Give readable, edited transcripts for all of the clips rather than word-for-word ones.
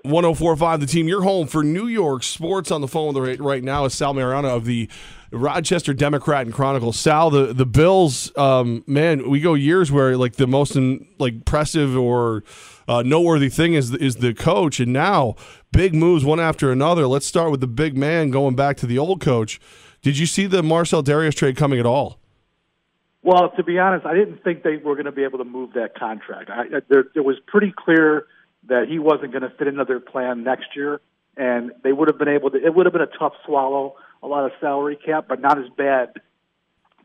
104.5 The Team, your home for New York sports. On the phone with right now is Sal Maiorana of the Rochester Democrat and Chronicle. Sal, the Bills, man, we go years where like the most impressive or noteworthy thing is the coach, and now big moves one after another. Let's start with the big man going back to the old coach. Did you see the Marcel Darius trade coming at all? Well, to be honest, I didn't think they were going to be able to move that contract. It was pretty clear that he wasn't going to fit into their plan next year, and they would have been able to. It would have been a tough swallow, a lot of salary cap, but not as bad,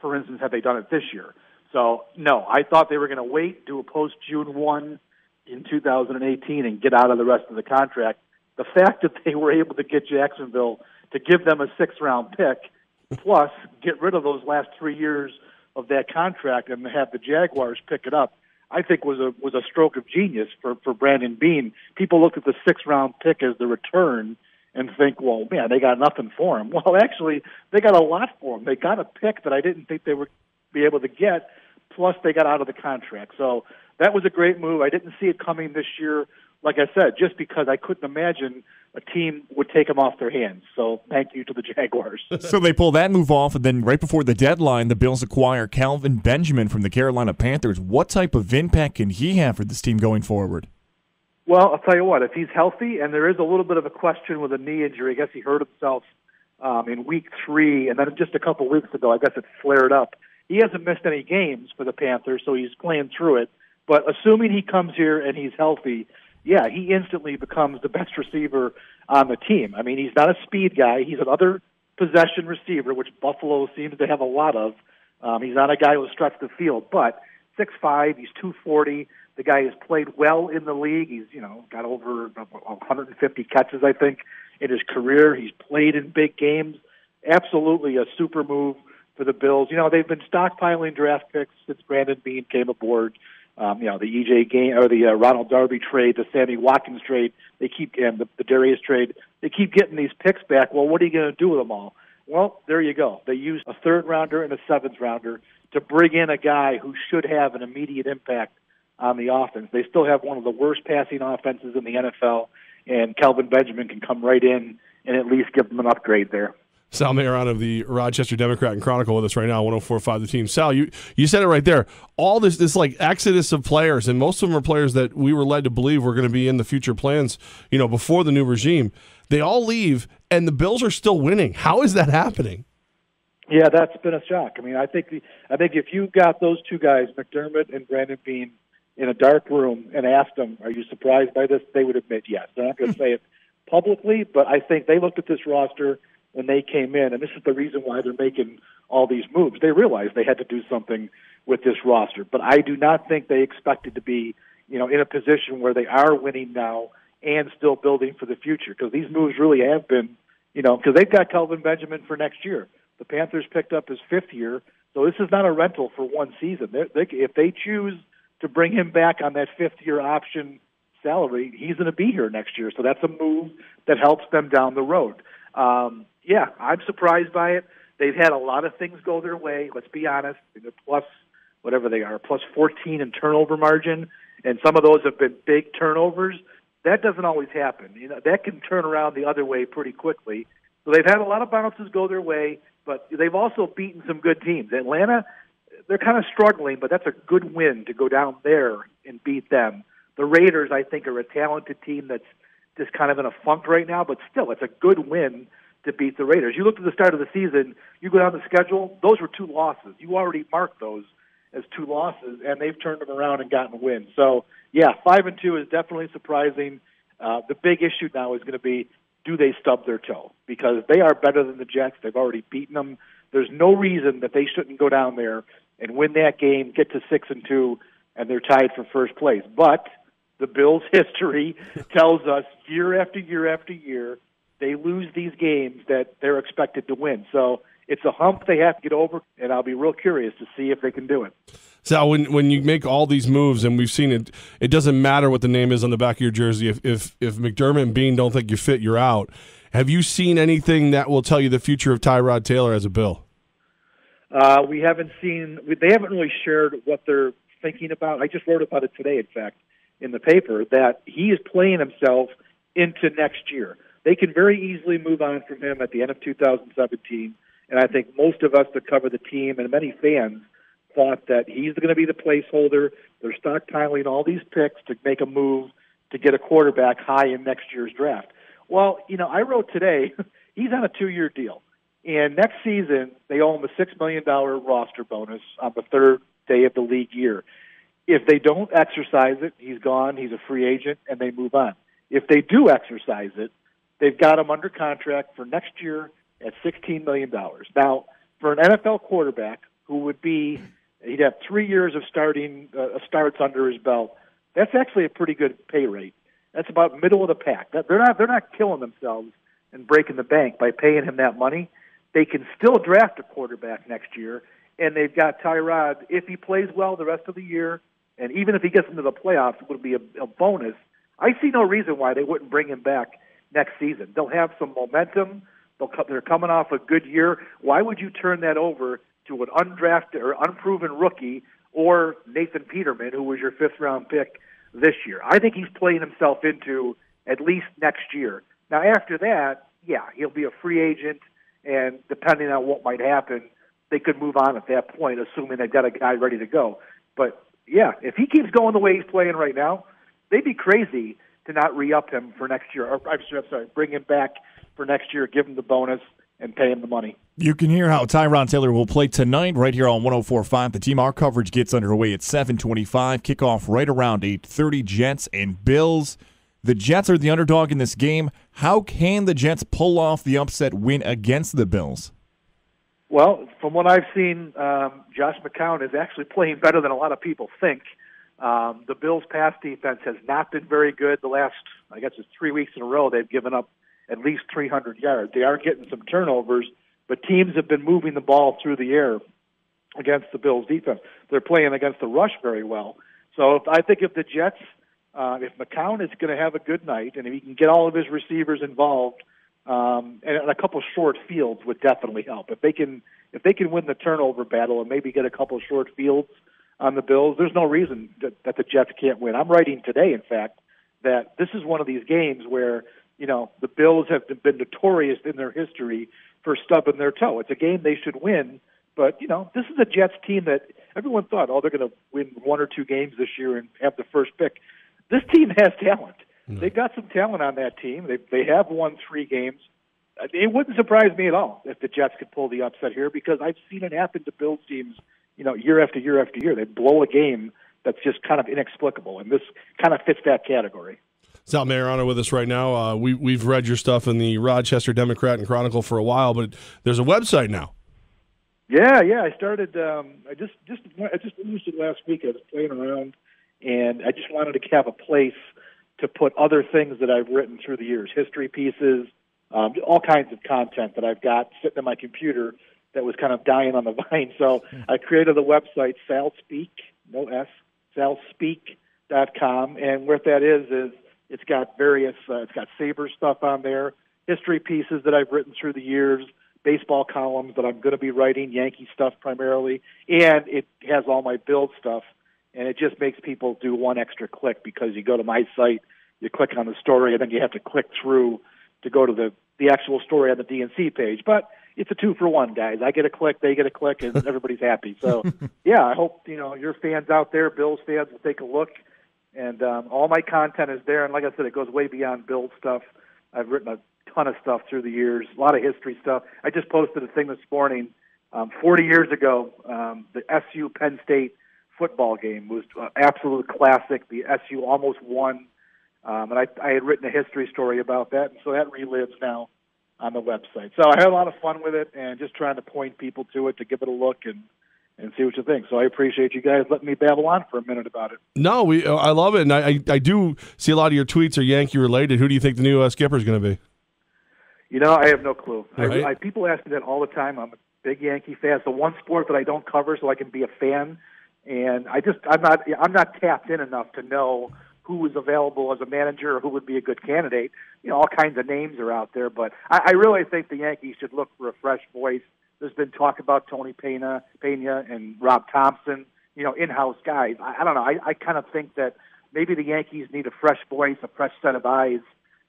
for instance, had they done it this year. So, no, I thought they were going to wait, do a post-June 1 in 2018, and get out of the rest of the contract. The fact that they were able to get Jacksonville to give them a sixth-round pick, plus get rid of those last 3 years of that contract and have the Jaguars pick it up, I think was a stroke of genius for Brandon Beane. People looked at the sixth-round pick as the return and think, well, man, they got nothing for him. Well, actually, they got a lot for him. They got a pick that I didn't think they would be able to get, plus they got out of the contract. So that was a great move. I didn't see it coming this year, like I said, just because I couldn't imagine a team would take them off their hands. So thank you to the Jaguars. So they pull that move off, and then right before the deadline, the Bills acquire Kelvin Benjamin from the Carolina Panthers. What type of impact can he have for this team going forward? Well, I'll tell you what, if he's healthy, and there is a little bit of a question with a knee injury, I guess he hurt himself in week 3, and then just a couple weeks ago, I guess it flared up. He hasn't missed any games for the Panthers, so he's playing through it. But assuming he comes here and he's healthy, yeah, he instantly becomes the best receiver on the team. I mean, he's not a speed guy. He's another possession receiver, which Buffalo seems to have a lot of. He's not a guy who will stretch the field, but 6'5", he's 240. The guy has played well in the league. He's, got over 150 catches, I think, in his career. He's played in big games. Absolutely a super move for the Bills. They've been stockpiling draft picks since Brandon Beane came aboard. The EJ game or the Ronald Darby trade, the Sammy Watkins trade, and the Darius trade. They keep getting these picks back. Well, what are you going to do with them all? Well, there you go. They used a third rounder and a seventh rounder to bring in a guy who should have an immediate impact on the offense. They still have one of the worst passing offenses in the NFL, and Kelvin Benjamin can come right in and at least give them an upgrade there. Sal Maiorana of the Rochester Democrat and Chronicle with us right now, 104.5 The Team. Sal, you said it right there. All this like exodus of players, and most of them are players that we were led to believe were going to be in the future plans, before the new regime. They all leave, and the Bills are still winning. How is that happening? Yeah, that's been a shock. I mean, I think if you got those two guys, McDermott and Brandon Beane, in a dark room and asked them, "Are you surprised by this?" they would admit yes. They're not going to say it publicly, but I think they looked at this roster when they came in, and this is the reason why they're making all these moves. They realized they had to do something with this roster, but I do not think they expected to be, in a position where they are winning now and still building for the future, because these moves really have been, because they've got Kelvin Benjamin for next year. The Panthers picked up his 5th year, so this is not a rental for one season. If they choose to bring him back on that 5th-year option salary, he's going to be here next year, so that's a move that helps them down the road. Yeah, I'm surprised by it. They've had a lot of things go their way. Let's be honest. They're plus, whatever they are, plus 14 in turnover margin, and some of those have been big turnovers. That doesn't always happen. That can turn around the other way pretty quickly. So they've had a lot of bounces go their way, but they've also beaten some good teams. Atlanta, they're kind of struggling, but that's a good win to go down there and beat them. The Raiders, I think, are a talented team that's just kind of in a funk right now, but still, it's a good win to beat the Raiders. You look at the start of the season, you go down the schedule, those were 2 losses. You already marked those as 2 losses, and they've turned them around and gotten wins. So, yeah, 5-2 is definitely surprising. The big issue now is going to be, do they stub their toe? Because they are better than the Jets. They've already beaten them. There's no reason that they shouldn't go down there and win that game, get to 6-2, and they're tied for first place. But the Bills' history tells us year after year after year, they lose these games that they're expected to win. So it's a hump they have to get over, and I'll be real curious to see if they can do it. Sal, when you make all these moves, and we've seen it, it doesn't matter what the name is on the back of your jersey. If McDermott and Beane don't think you fit, you're out. Have you seen anything that will tell you the future of Tyrod Taylor as a Bill? We haven't seen. They haven't really shared what they're thinking about. I just wrote about it today, in fact, in the paper, that he is playing himself into next year. They can very easily move on from him at the end of 2017, and I think most of us that cover the team and many fans thought that he's going to be the placeholder. They're stockpiling all these picks to make a move to get a quarterback high in next year's draft. Well, I wrote today, he's on a 2-year deal. And next season, they owe him a $6 million roster bonus on the third day of the league year. If they don't exercise it, he's gone, he's a free agent, and they move on. If they do exercise it, they've got him under contract for next year at $16 million. Now, for an NFL quarterback who would be, he'd have 3 years of starts under his belt, that's actually a pretty good pay rate. That's about middle of the pack. They're not killing themselves and breaking the bank by paying him that money. They can still draft a quarterback next year, and they've got Tyrod. If he plays well the rest of the year, and even if he gets into the playoffs, it would be a bonus. I see no reason why they wouldn't bring him back next season. They'll have some momentum. They're coming off a good year. Why would you turn that over to an undrafted or unproven rookie or Nathan Peterman, who was your fifth-round pick this year? I think he's playing himself into at least next year. Now, after that, yeah, he'll be a free agent, and depending on what might happen, they could move on at that point, assuming they've got a guy ready to go. But, yeah, if he keeps going the way he's playing right now, they'd be crazy to not re-up him for next year. Or, I'm sorry, bring him back for next year, give him the bonus, and pay him the money. You can hear how Tyrod Taylor will play tonight right here on 104.5. The team, our coverage gets underway at 7:25. Kickoff right around 8:30. Jets and Bills. The Jets are the underdog in this game. How can the Jets pull off the upset win against the Bills? Well, from what I've seen, Josh McCown is actually playing better than a lot of people think. The Bills' pass defense has not been very good. The last, I guess it's 3 weeks in a row, they've given up at least 300 yards. They are getting some turnovers, but teams have been moving the ball through the air against the Bills' defense. They're playing against the rush very well. So I think if the Jets, if McCown is going to have a good night, and if he can get all of his receivers involved, and a couple short fields would definitely help. If they can win the turnover battle and maybe get a couple short fields on the Bills, there's no reason that the Jets can't win. I'm writing today, in fact, that this is one of these games where, the Bills have been notorious in their history for stubbing their toe. It's a game they should win, but, this is a Jets team that everyone thought, they're going to win 1 or 2 games this year and have the first pick. This team has talent. Mm-hmm. They've got some talent on that team. They have won 3 games. It wouldn't surprise me at all if the Jets could pull the upset here, because I've seen it happen to Bills teams, year after year after year. They blow a game that's just kind of inexplicable, and this kind of fits that category. Sal Maiorana with us right now. We've read your stuff in the Rochester Democrat and Chronicle for a while, but there's a website now. Yeah. I started. I just finished it last week. I was playing around, and I just wanted to have a place to put other things that I've written through the years, history pieces, all kinds of content that I've got sitting on my computer that was kind of dying on the vine. So I created the website SalSpeak, no S, SalSpeak.com, and what that is it's got various, it's got Sabre stuff on there, history pieces that I've written through the years, baseball columns that I'm going to be writing, Yankee stuff primarily, and it has all my Bills stuff, and it just makes people do one extra click, because you go to my site, you click on the story, and then you have to click through to go to the actual story on the DNC page. But it's a 2-for-1, guys. I get a click, they get a click, and everybody's happy. So, yeah, I hope your fans out there, Bills fans, will take a look. And all my content is there. And like I said, it goes way beyond Bills stuff. I've written a ton of stuff through the years, a lot of history stuff. I just posted a thing this morning. 40 years ago, the SU Penn State football game was an absolute classic. The SU almost won. And I had written a history story about that, and so that relives now on the website. So I had a lot of fun with it, and just trying to point people to it to give it a look and see what you think. So I appreciate you guys letting me babble on for a minute about it. No, I love it, and I do see a lot of your tweets are Yankee related. Who do you think the new skipper is going to be? I have no clue. Right. People ask me that all the time. I'm a big Yankee fan. It's the one sport that I don't cover, so I can be a fan. And I'm not tapped in enough to know who is available as a manager or who would be a good candidate. All kinds of names are out there, but I really think the Yankees should look for a fresh voice. There's been talk about Tony Pena and Rob Thompson, in-house guys. I don't know. I kind of think that maybe the Yankees need a fresh voice, a fresh set of eyes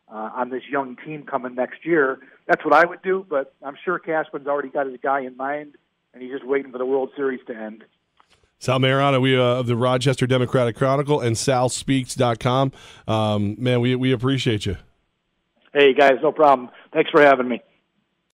on this young team coming next year. That's what I would do, but I'm sure Cashman's already got his guy in mind, and he's just waiting for the World Series to end. Sal Maiorana, we of the Rochester Democratic Chronicle and salspeaks.com. Man, we appreciate you. Hey, guys, no problem. Thanks for having me.